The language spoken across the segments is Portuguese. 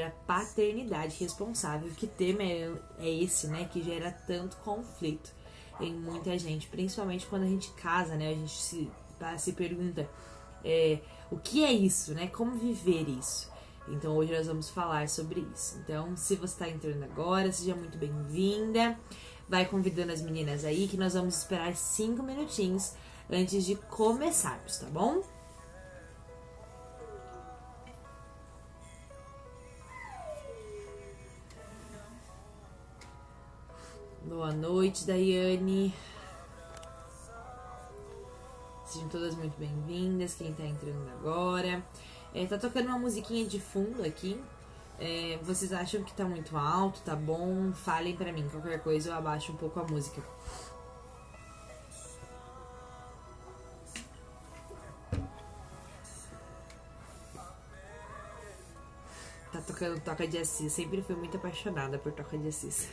a paternidade responsável. Que tema é esse, né? Que gera tanto conflito em muita gente, principalmente quando a gente casa, né? A gente se pergunta o que é isso, né? Como viver isso? Então hoje nós vamos falar sobre isso. Então, se você está entrando agora, seja muito bem-vinda. Vai convidando as meninas aí, que nós vamos esperar 5 minutinhos antes de começarmos, tá bom? Boa noite, Daiane. Sejam todas muito bem-vindas, quem tá entrando agora. Tá tocando uma musiquinha de fundo aqui. Vocês acham que tá muito alto, tá bom? Falem pra mim, qualquer coisa eu abaixo um pouco a música. Tá tocando Toca de Assis, sempre fui muito apaixonada por Toca de Assis.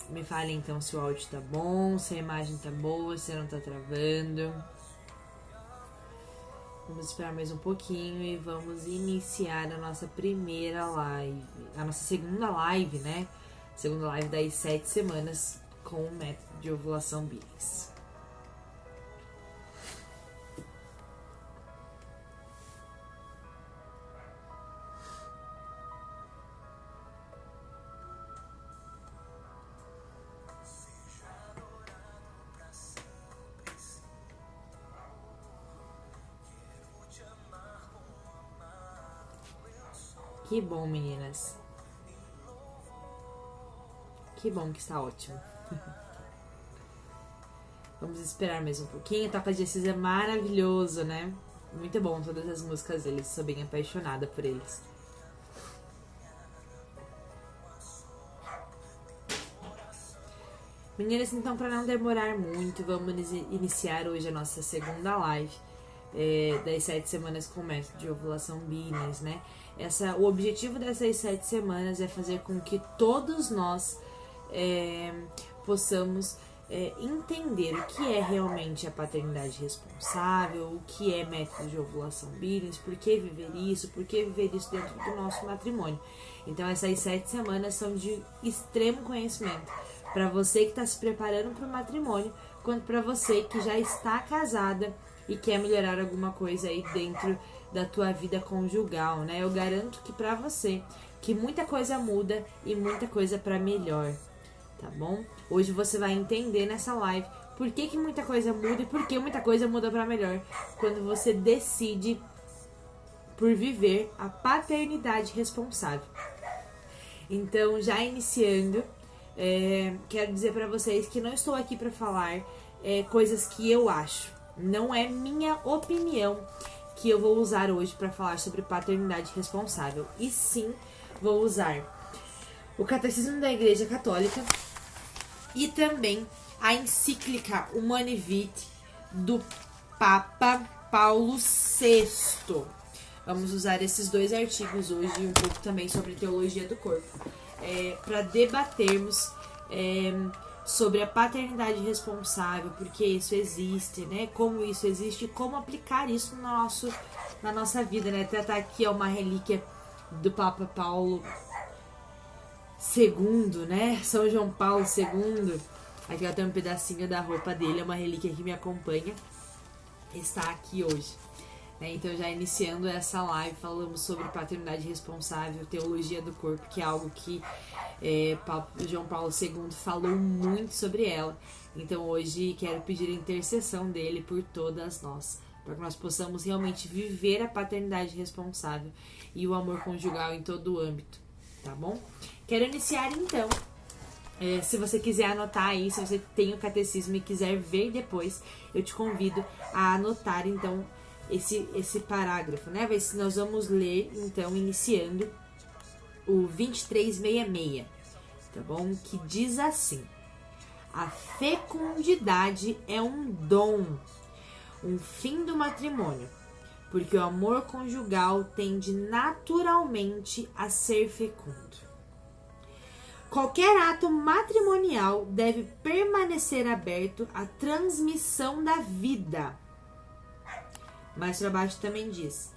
Me falem então se o áudio tá bom, se a imagem tá boa, se não tá travando. Vamos esperar mais um pouquinho e vamos iniciar a nossa primeira live. A nossa segunda live, né? Segunda live das 7 semanas com o método de ovulação Billings. Que bom, meninas. Que bom que está ótimo. Vamos esperar mais um pouquinho. Toca de Assis é maravilhoso, né? Muito bom todas as músicas deles. Sou bem apaixonada por eles. Meninas, então, para não demorar muito, vamos iniciar hoje a nossa segunda live das 7 semanas com o método de ovulação Billings, né? O objetivo dessas 7 semanas é fazer com que todos nós possamos entender o que é realmente a paternidade responsável, o que é método de ovulação Billings, por que viver isso dentro do nosso matrimônio. Então, essas 7 semanas são de extremo conhecimento para você que está se preparando para o matrimônio, quanto para você que já está casada e quer melhorar alguma coisa aí dentro da tua vida conjugal, né? Eu garanto que para você que muita coisa muda e muita coisa para melhor, tá bom? Hoje você vai entender nessa live por que muita coisa muda e por que muita coisa muda para melhor quando você decide por viver a paternidade responsável. Então, já iniciando, quero dizer para vocês que não estou aqui para falar coisas que eu acho. Não é minha opinião que eu vou usar hoje para falar sobre paternidade responsável. E sim, vou usar o Catecismo da Igreja Católica e também a encíclica Humanae Vitae do Papa Paulo VI. Vamos usar esses 2 artigos hoje e um pouco também sobre teologia do corpo, para debatermos sobre a paternidade responsável, porque isso existe, né? Como isso existe e como aplicar isso na nossa vida, né? Tratar aqui uma relíquia do Papa Paulo II, né? São João Paulo II. Aqui eu tenho um pedacinho da roupa dele, é uma relíquia que me acompanha. Está aqui hoje. Então, já iniciando essa live, falamos sobre paternidade responsável, teologia do corpo, que é algo que João Paulo II falou muito sobre ela. Então, hoje quero pedir a intercessão dele por todas nós, para que nós possamos realmente viver a paternidade responsável e o amor conjugal em todo o âmbito, tá bom? Quero iniciar então. Se você quiser anotar aí, se você tem o catecismo e quiser ver depois, eu te convido a anotar então esse parágrafo, né? Nós vamos ler então iniciando o 2366, tá bom? Que diz assim: a fecundidade é um dom, um fim do matrimônio, porque o amor conjugal tende naturalmente a ser fecundo. Qualquer ato matrimonial deve permanecer aberto à transmissão da vida. Mais para baixo também diz: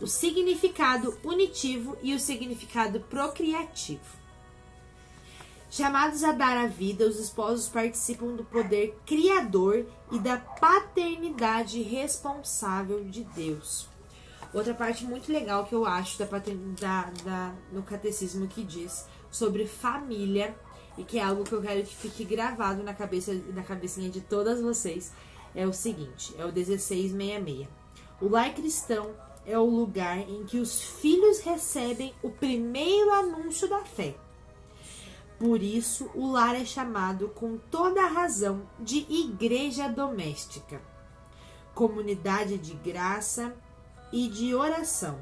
o significado unitivo e o significado procriativo. Chamados a dar a vida, os esposos participam do poder criador e da paternidade responsável de Deus. Outra parte muito legal que eu acho no catecismo que diz sobre família, e que é algo que eu quero que fique gravado na cabecinha de todas vocês, é o seguinte, é o 1666. O lar cristão é o lugar em que os filhos recebem o primeiro anúncio da fé. Por isso, o lar é chamado com toda a razão de igreja doméstica, comunidade de graça e de oração,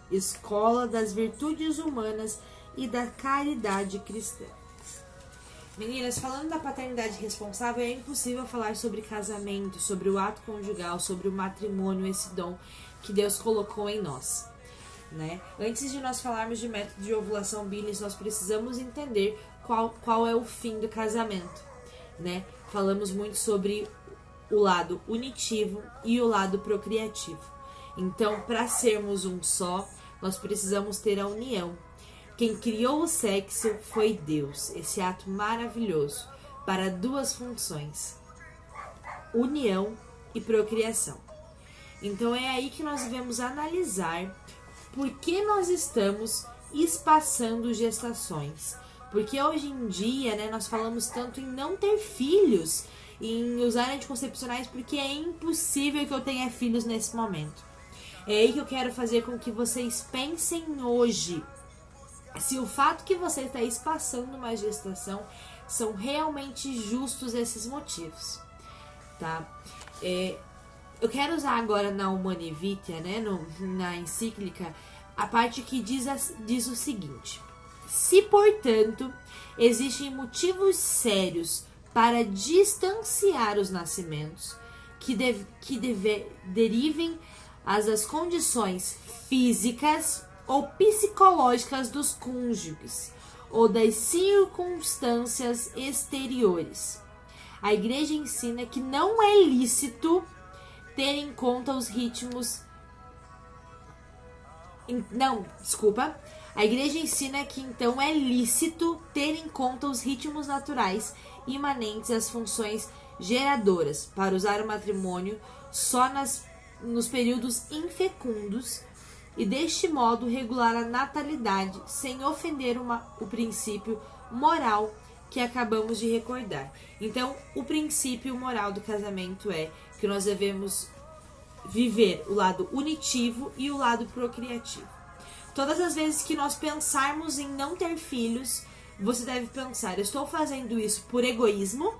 escola das virtudes humanas e da caridade cristã. Meninas, falando da paternidade responsável, é impossível falar sobre casamento, sobre o ato conjugal, sobre o matrimônio, esse dom que Deus colocou em nós, né? Antes de nós falarmos de método de ovulação Billings, nós precisamos entender qual é o fim do casamento, né? Falamos muito sobre o lado unitivo e o lado procriativo. Então, para sermos um só, nós precisamos ter a união. Quem criou o sexo foi Deus, esse ato maravilhoso, para duas funções: união e procriação. Então é aí que nós devemos analisar por que nós estamos espaçando gestações. Porque hoje em dia, né, nós falamos tanto em não ter filhos, em usar anticoncepcionais, porque é impossível que eu tenha filhos nesse momento. É aí que eu quero fazer com que vocês pensem hoje se o fato que você está espaçando uma gestação são realmente justos esses motivos, tá? Eu quero usar agora na Humanae Vitae, né, na encíclica, a parte que diz o seguinte: se, portanto, existem motivos sérios para distanciar os nascimentos que derivem das condições físicas ou psicológicas dos cônjuges ou das circunstâncias exteriores, a Igreja ensina que não é lícito ter em conta os ritmos. A Igreja ensina que então é lícito ter em conta os ritmos naturais imanentes às funções geradoras, para usar o matrimônio só nos períodos infecundos e deste modo regular a natalidade sem ofender o princípio moral que acabamos de recordar. Então, o princípio moral do casamento é que nós devemos viver o lado unitivo e o lado procriativo. Todas as vezes que nós pensarmos em não ter filhos, você deve pensar: eu estou fazendo isso por egoísmo?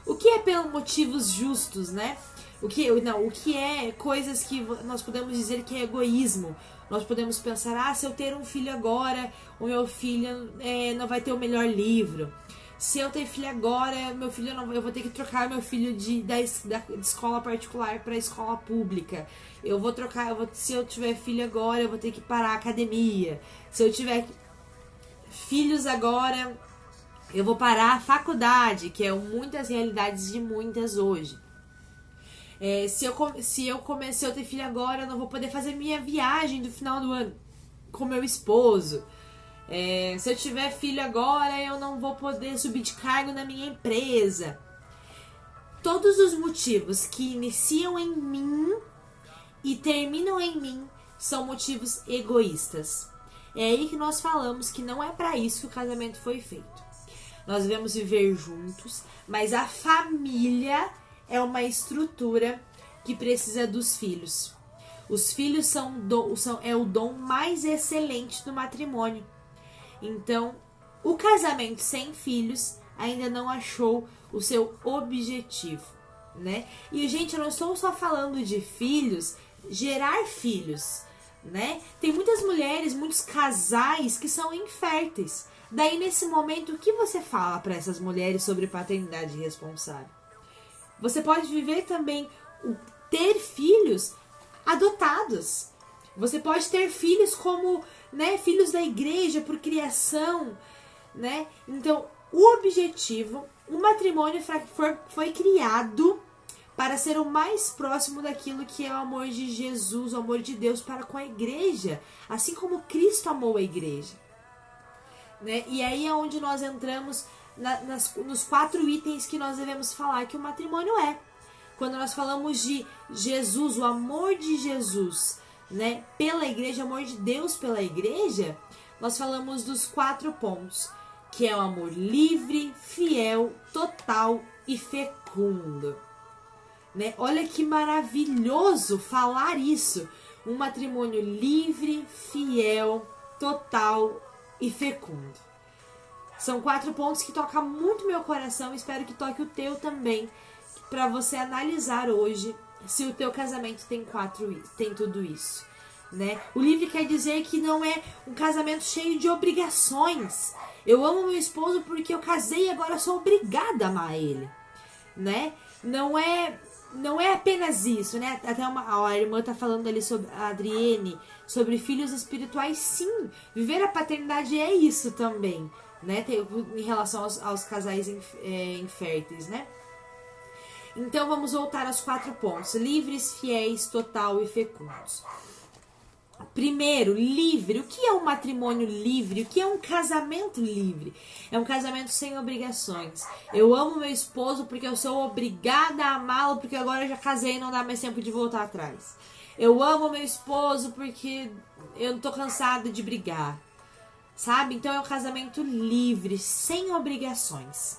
O que é pelos motivos justos, né? O que é coisas que nós podemos dizer que é egoísmo? Nós podemos pensar: se eu ter um filho agora, o meu filho não vai ter o melhor livro. Se eu ter filho agora, eu vou ter que trocar meu filho de escola particular para escola pública. Se eu tiver filho agora, eu vou ter que parar a academia. Se eu tiver filhos agora, eu vou parar a faculdade, que é muitas realidades de muitas hoje. Se eu ter filho agora, eu não vou poder fazer minha viagem do final do ano com meu esposo. Se eu tiver filho agora, eu não vou poder subir de cargo na minha empresa. Todos os motivos que iniciam em mim e terminam em mim são motivos egoístas. É aí que nós falamos que não é para isso que o casamento foi feito. Nós devemos viver juntos, mas a família é uma estrutura que precisa dos filhos. Os filhos é o dom mais excelente do matrimônio. Então, o casamento sem filhos ainda não achou o seu objetivo, né? E, gente, eu não estou só falando de filhos, gerar filhos, né? Tem muitas mulheres, muitos casais que são inférteis. Daí, nesse momento, o que você fala para essas mulheres sobre paternidade responsável? Você pode viver também ter filhos adotados. Você pode ter filhos como, né, filhos da igreja por criação, né? Então, o objetivo, o matrimônio foi criado para ser o mais próximo daquilo que é o amor de Jesus, o amor de Deus para com a igreja, assim como Cristo amou a igreja. Né? E aí é onde nós entramos nos 4 itens que nós devemos falar que o matrimônio é. Quando nós falamos de Jesus, o amor de Jesus, né, pela igreja, o amor de Deus pela igreja, nós falamos dos 4 pontos, que é o amor livre, fiel, total e fecundo. Né? Olha que maravilhoso falar isso. Um matrimônio livre, fiel, total e fecundo. São 4 pontos que tocam muito meu coração. Espero que toque o teu também, para você analisar hoje se o teu casamento tem tudo isso. Né? O livre quer dizer que não é um casamento cheio de obrigações. Eu amo meu esposo porque eu casei e agora sou obrigada a amar ele. Né? Não é apenas isso, né? Até a irmã tá falando ali sobre a Adriene, sobre filhos espirituais. Sim, viver a paternidade é isso também, né? Em relação aos casais inférteis, né? Então vamos voltar aos 4 pontos: livres, fiéis, total e fecundos. Primeiro, livre. O que é um matrimônio livre? O que é um casamento livre? É um casamento sem obrigações. Eu amo meu esposo porque eu sou obrigada a amá-lo, porque agora eu já casei e não dá mais tempo de voltar atrás. Eu amo meu esposo porque eu não tô cansada de brigar. Sabe? Então é um casamento livre, sem obrigações.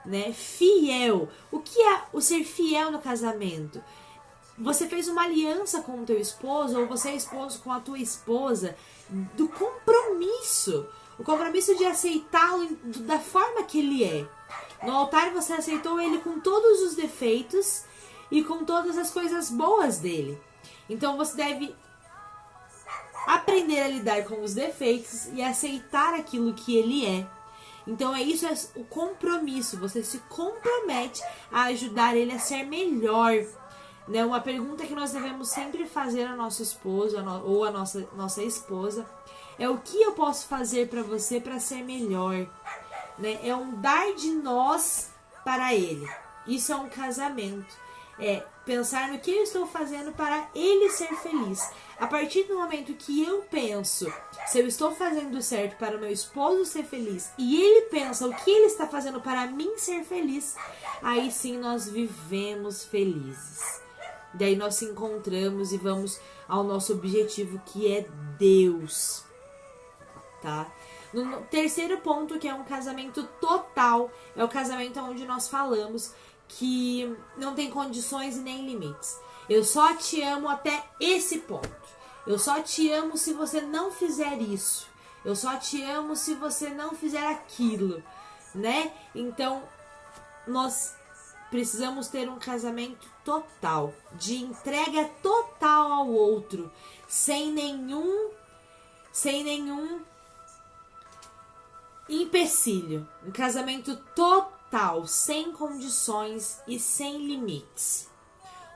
Né? Fiel. O que é o ser fiel no casamento? Você fez uma aliança com o teu esposo, ou você é esposo com a tua esposa, do compromisso. O compromisso de aceitá-lo da forma que ele é. No altar você aceitou ele com todos os defeitos e com todas as coisas boas dele. Então você deve aprender a lidar com os defeitos e aceitar aquilo que ele é. Então isso é o compromisso. Você se compromete a ajudar ele a ser melhor. Né? Uma pergunta que nós devemos sempre fazer ao nosso esposo ou à nossa esposa é: o que eu posso fazer para você para ser melhor? Né? É um dar de nós para ele. Isso é um casamento. É pensar no que eu estou fazendo para ele ser feliz. A partir do momento que eu penso se eu estou fazendo certo para o meu esposo ser feliz e ele pensa o que ele está fazendo para mim ser feliz, aí sim nós vivemos felizes. Daí nós se encontramos e vamos ao nosso objetivo, que é Deus. Tá? No terceiro ponto, que é um casamento total, é o casamento onde nós falamos que não tem condições e nem limites. Eu só te amo até esse ponto. Eu só te amo se você não fizer isso. Eu só te amo se você não fizer aquilo. Né? Então, nós precisamos ter um casamento total, de entrega total ao outro, sem nenhum empecilho. Um casamento total, sem condições e sem limites.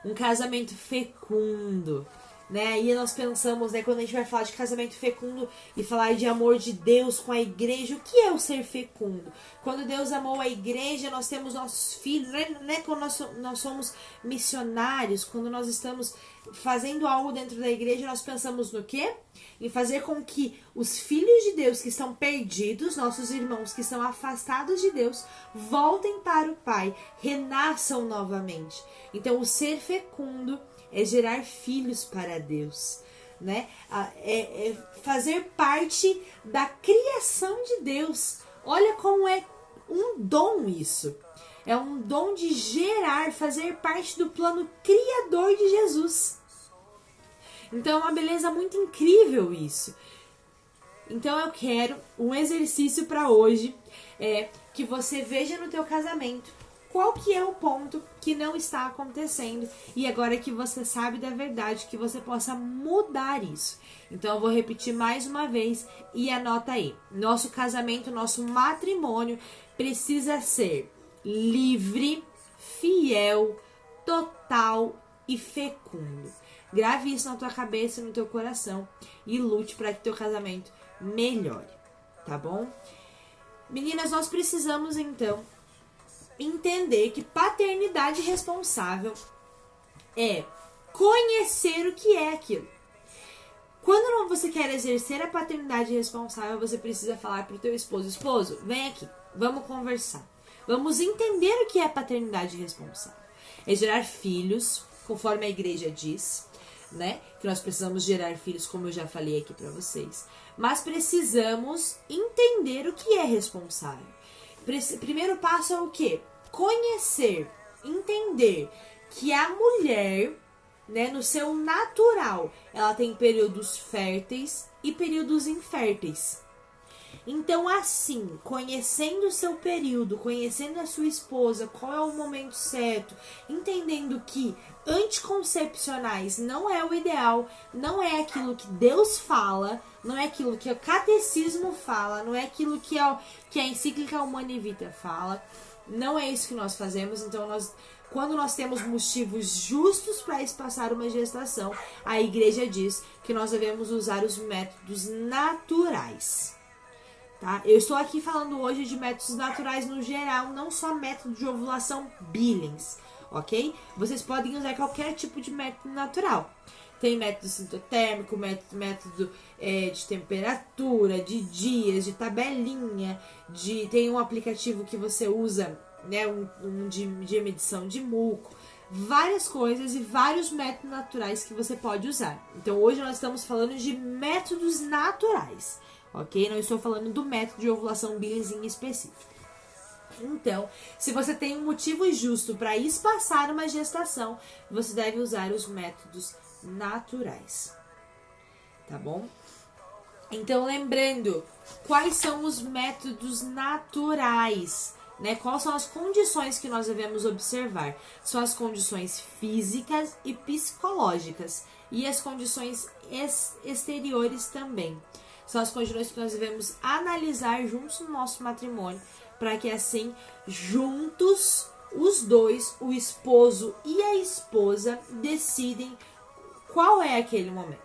Um casamento fecundo. Né? Aí nós pensamos, né, quando a gente vai falar de casamento fecundo e falar de amor de Deus com a igreja, o que é o ser fecundo? Quando Deus amou a igreja, nós temos nossos filhos, né? Quando nós somos missionários, quando nós estamos fazendo algo dentro da igreja, nós pensamos no quê? Em fazer com que os filhos de Deus que estão perdidos, nossos irmãos que estão afastados de Deus, voltem para o Pai, renasçam novamente. Então o ser fecundo é gerar filhos para Deus, né? É fazer parte da criação de Deus. Olha como é um dom isso. É um dom de gerar, fazer parte do plano criador de Jesus. Então é uma beleza muito incrível isso. Então eu quero um exercício para hoje, que você veja no teu casamento qual que é o ponto que não está acontecendo, e agora que você sabe da verdade, que você possa mudar isso. Então eu vou repetir mais uma vez e anota aí. Nosso casamento, nosso matrimônio precisa ser livre, fiel, total e fecundo. Grave isso na tua cabeça e no teu coração e lute para que teu casamento melhore, tá bom? Meninas, nós precisamos então entender que paternidade responsável é conhecer o que é aquilo. Quando você quer exercer a paternidade responsável, você precisa falar pro teu esposo: esposo, vem aqui, vamos conversar. Vamos entender o que é paternidade responsável. É gerar filhos, conforme a igreja diz, né? Que nós precisamos gerar filhos, como eu já falei aqui para vocês. Mas precisamos entender o que é responsável. Primeiro passo é o quê? Conhecer, entender que a mulher, né, no seu natural, ela tem períodos férteis e períodos inférteis. Então, assim, conhecendo o seu período, conhecendo a sua esposa, qual é o momento certo, entendendo que anticoncepcionais não é o ideal, não é aquilo que Deus fala, não é aquilo que o catecismo fala, não é aquilo que a encíclica Humanae Vitae fala, não é isso que nós fazemos. Então, quando nós temos motivos justos para espaçar uma gestação, a igreja diz que nós devemos usar os métodos naturais. Tá? Eu estou aqui falando hoje de métodos naturais no geral, não só método de ovulação Billings, ok? Vocês podem usar qualquer tipo de método natural. Tem método sintotérmico, método de temperatura, de dias, de tabelinha, tem um aplicativo que você usa, né, de medição de muco, várias coisas e vários métodos naturais que você pode usar. Então hoje nós estamos falando de métodos naturais. Ok? Não estou falando do método de ovulação Billings em específico. Então, se você tem um motivo justo para espaçar uma gestação, você deve usar os métodos naturais. Tá bom? Então, lembrando, quais são os métodos naturais? Né? Quais são as condições que nós devemos observar? São as condições físicas e psicológicas. E as condições exteriores também. São as condições que nós devemos analisar juntos no nosso matrimônio, para que assim, juntos, os dois, o esposo e a esposa, decidem qual é aquele momento.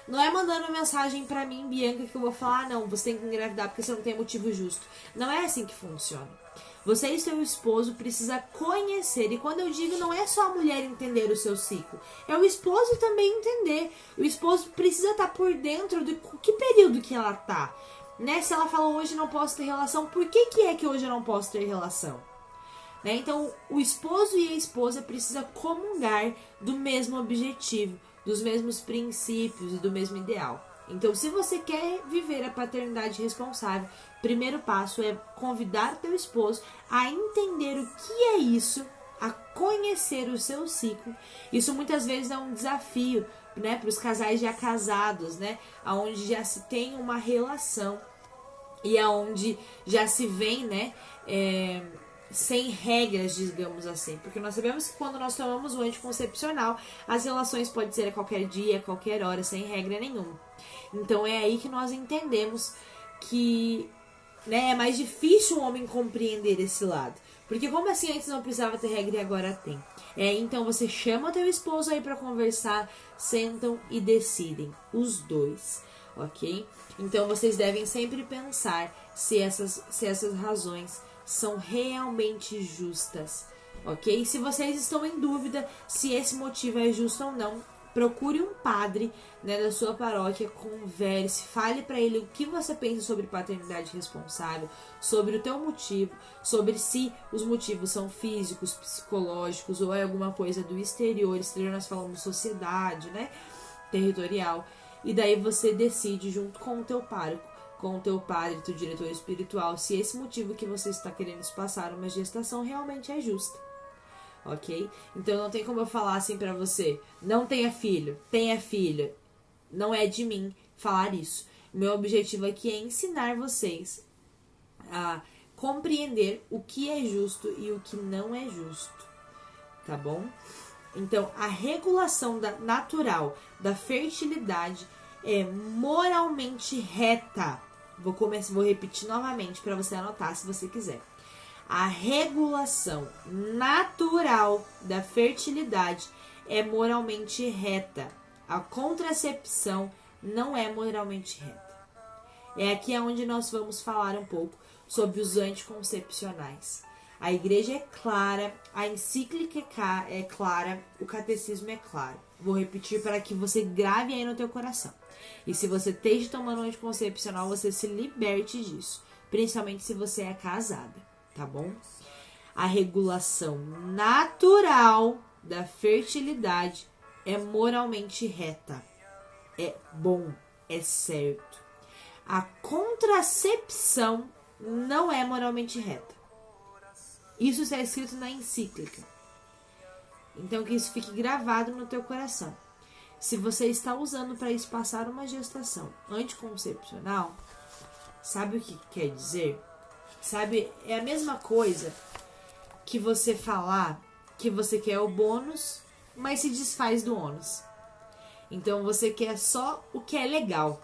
Não é mandando uma mensagem para mim, Bianca, que eu vou falar: não, você tem que engravidar porque você não tem motivo justo. Não é assim que funciona. Você e seu esposo precisa conhecer. E quando eu digo, não é só a mulher entender o seu ciclo, é o esposo também entender. O esposo precisa estar por dentro de que período que ela tá, né? Se ela falou hoje não posso ter relação, por que é que hoje eu não posso ter relação? Né? Então, o esposo e a esposa precisam comungar do mesmo objetivo, dos mesmos princípios e do mesmo ideal. Então, se você quer viver a paternidade responsável, o primeiro passo é convidar teu esposo a entender o que é isso, a conhecer o seu ciclo. Isso muitas vezes é um desafio, né, para os casais já casados, né, onde já se tem uma relação e aonde já se vem, né, sem regras, digamos assim. Porque nós sabemos que quando nós tomamos o anticoncepcional, as relações podem ser a qualquer dia, a qualquer hora, sem regra nenhuma. Então é aí que nós entendemos que, né, é mais difícil o homem compreender esse lado. Porque como assim antes não precisava ter regra e agora tem? Então você chama teu esposo aí pra conversar, sentam e decidem, os dois, ok? Então vocês devem sempre pensar se essas razões são realmente justas, ok? Se vocês estão em dúvida se esse motivo é justo ou não, procure um padre, né, da sua paróquia, converse, fale para ele o que você pensa sobre paternidade responsável, sobre o teu motivo, sobre se os motivos são físicos, psicológicos ou é alguma coisa do exterior. Exterior nós falamos sociedade, né, territorial. E daí você decide junto com o teu pároco, com o teu padre, teu diretor espiritual, se esse motivo que você está querendo passar uma gestação realmente é justa. Ok? Então não tem como eu falar assim pra você: não tenha filho, tenha filha. Não é de mim falar isso. O meu objetivo aqui é ensinar vocês a compreender o que é justo e o que não é justo. Tá bom? Então, a regulação natural da fertilidade é moralmente reta. Vou repetir novamente para você anotar se você quiser. A regulação natural da fertilidade é moralmente reta. A contracepção não é moralmente reta. É aqui onde nós vamos falar um pouco sobre os anticoncepcionais. A igreja é clara, a encíclica é clara, o catecismo é claro. Vou repetir para que você grave aí no teu coração. E se você esteja tomando um anticoncepcional, você se liberte disso. Principalmente se você é casada, tá bom? A regulação natural da fertilidade é moralmente reta. É bom, é certo. A contracepção não é moralmente reta. Isso está escrito na encíclica. Então que isso fique gravado no teu coração. Se você está usando para espaçar uma gestação anticoncepcional, sabe o que quer dizer? Sabe, é a mesma coisa que você falar que você quer o bônus, mas se desfaz do ônus. Então você quer só o que é legal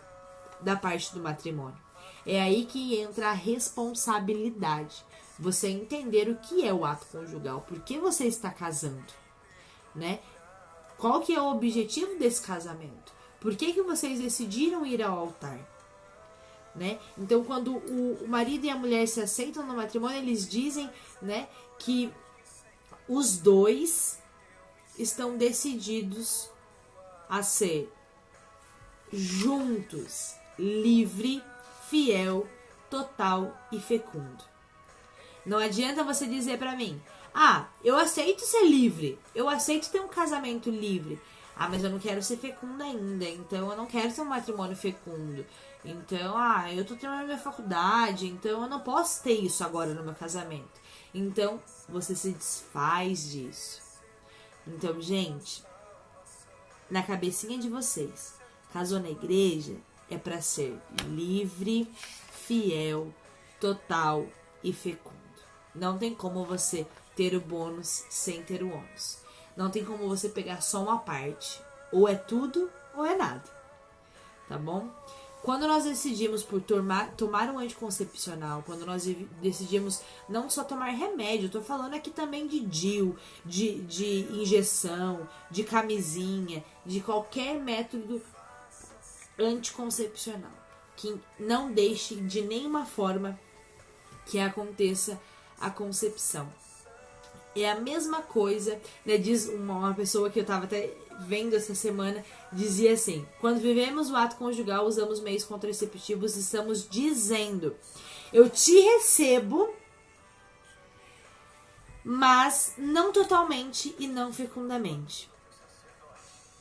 da parte do matrimônio. É aí que entra a responsabilidade. Você entender o que é o ato conjugal, por que você está casando, né? Qual que é o objetivo desse casamento? Por que vocês decidiram ir ao altar? Né? Então, quando o marido e a mulher se aceitam no matrimônio, eles dizem, né, que os dois estão decididos a ser juntos, livre, fiel, total e fecundo. Não adianta você dizer pra mim, eu aceito ser livre, eu aceito ter um casamento livre. Mas eu não quero ser fecunda ainda, então eu não quero ter um matrimônio fecundo. Então, eu tô terminando minha faculdade, então eu não posso ter isso agora no meu casamento. Então, você se desfaz disso. Então, gente, na cabecinha de vocês, casou na igreja é pra ser livre, fiel, total e fecundo. Não tem como você ter o bônus sem ter o ônus. Não tem como você pegar só uma parte. Ou é tudo ou é nada. Tá bom? Quando nós decidimos por tomar um anticoncepcional, quando nós decidimos não só tomar remédio, eu tô falando aqui também de DIU, de injeção, de camisinha, de qualquer método anticoncepcional, que não deixe de nenhuma forma que aconteça a concepção. É a mesma coisa, né? Diz uma pessoa que eu tava até vendo essa semana, dizia assim: quando vivemos o ato conjugal, usamos meios contraceptivos, estamos dizendo: eu te recebo, mas não totalmente e não fecundamente.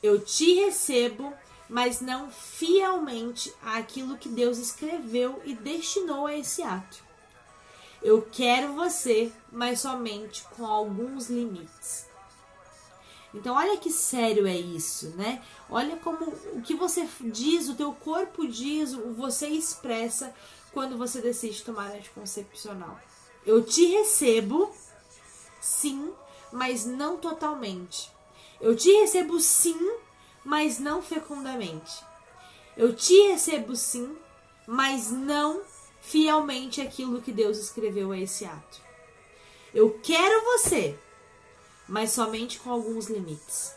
Eu te recebo, mas não fielmente àquilo que Deus escreveu e destinou a esse ato. Eu quero você, mas somente com alguns limites. Então, olha que sério é isso, né? Olha como o que você diz, o teu corpo diz, o você expressa quando você decide tomar anticoncepcional. Eu te recebo, sim, mas não totalmente. Eu te recebo, sim, mas não fecundamente. Eu te recebo, sim, mas não fielmente aquilo que Deus escreveu a esse ato. Eu quero você, mas somente com alguns limites.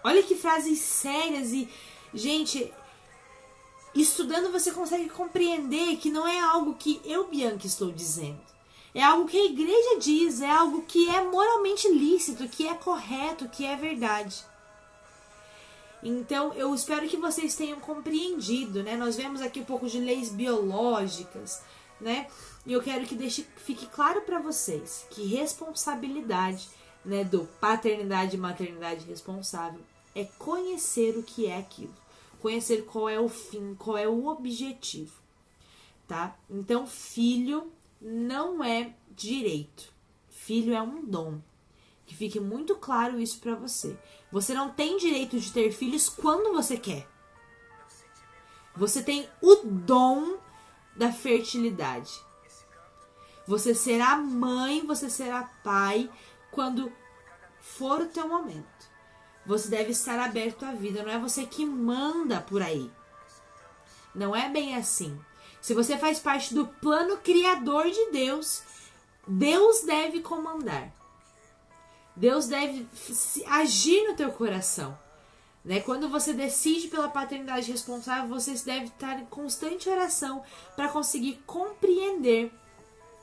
Olha que frases sérias e, gente, estudando você consegue compreender que não é algo que eu, Bianca, estou dizendo. É algo que a igreja diz, é algo que é moralmente lícito, que é correto, que é verdade. Então, eu espero que vocês tenham compreendido, né? Nós vemos aqui um pouco de leis biológicas, né? E eu quero que fique claro para vocês que responsabilidade, né, do paternidade e maternidade responsável é conhecer o que é aquilo. Conhecer qual é o fim, qual é o objetivo, tá? Então, filho não é direito. Filho é um dom. Que fique muito claro isso pra você. Você não tem direito de ter filhos quando você quer. Você tem o dom da fertilidade. Você será mãe, você será pai quando for o teu momento. Você deve estar aberto à vida. Não é você que manda por aí. Não é bem assim. Se você faz parte do plano criador de Deus, Deus deve comandar. Deus deve agir no teu coração, né? Quando você decide pela paternidade responsável, você deve estar em constante oração para conseguir compreender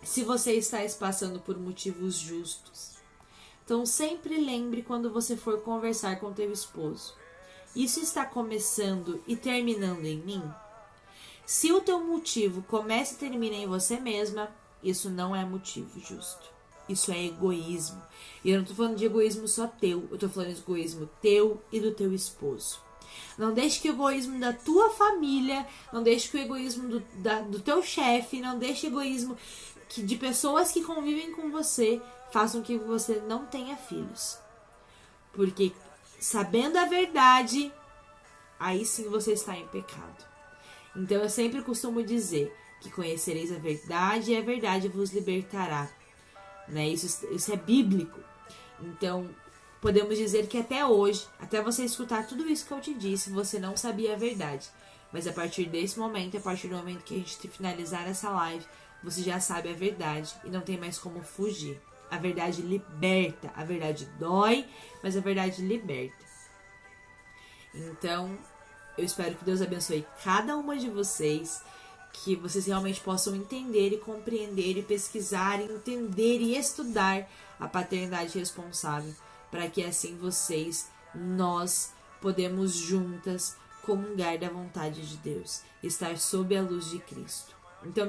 se você está passando por motivos justos. Então sempre lembre quando você for conversar com teu esposo. Isso está começando e terminando em mim? Se o teu motivo começa e termina em você mesma, isso não é motivo justo. Isso é egoísmo. E eu não tô falando de egoísmo só teu, eu tô falando de egoísmo teu e do teu esposo. Não deixe que o egoísmo da tua família, não deixe que o egoísmo do teu chefe, não deixe o egoísmo de pessoas que convivem com você façam que você não tenha filhos. Porque sabendo a verdade, aí sim você está em pecado. Então eu sempre costumo dizer que conhecereis a verdade e a verdade vos libertará. Né? Isso é bíblico. Então podemos dizer que até hoje, até você escutar tudo isso que eu te disse, você não sabia a verdade. Mas a partir desse momento, a partir do momento que a gente finalizar essa live, você já sabe a verdade e não tem mais como fugir. A verdade liberta, a verdade dói, mas a verdade liberta. Então, eu espero que Deus abençoe cada uma de vocês, que vocês realmente possam entender e compreender e pesquisar, entender e estudar a paternidade responsável, para que assim nós podemos juntas comungar da vontade de Deus, estar sob a luz de Cristo. Então,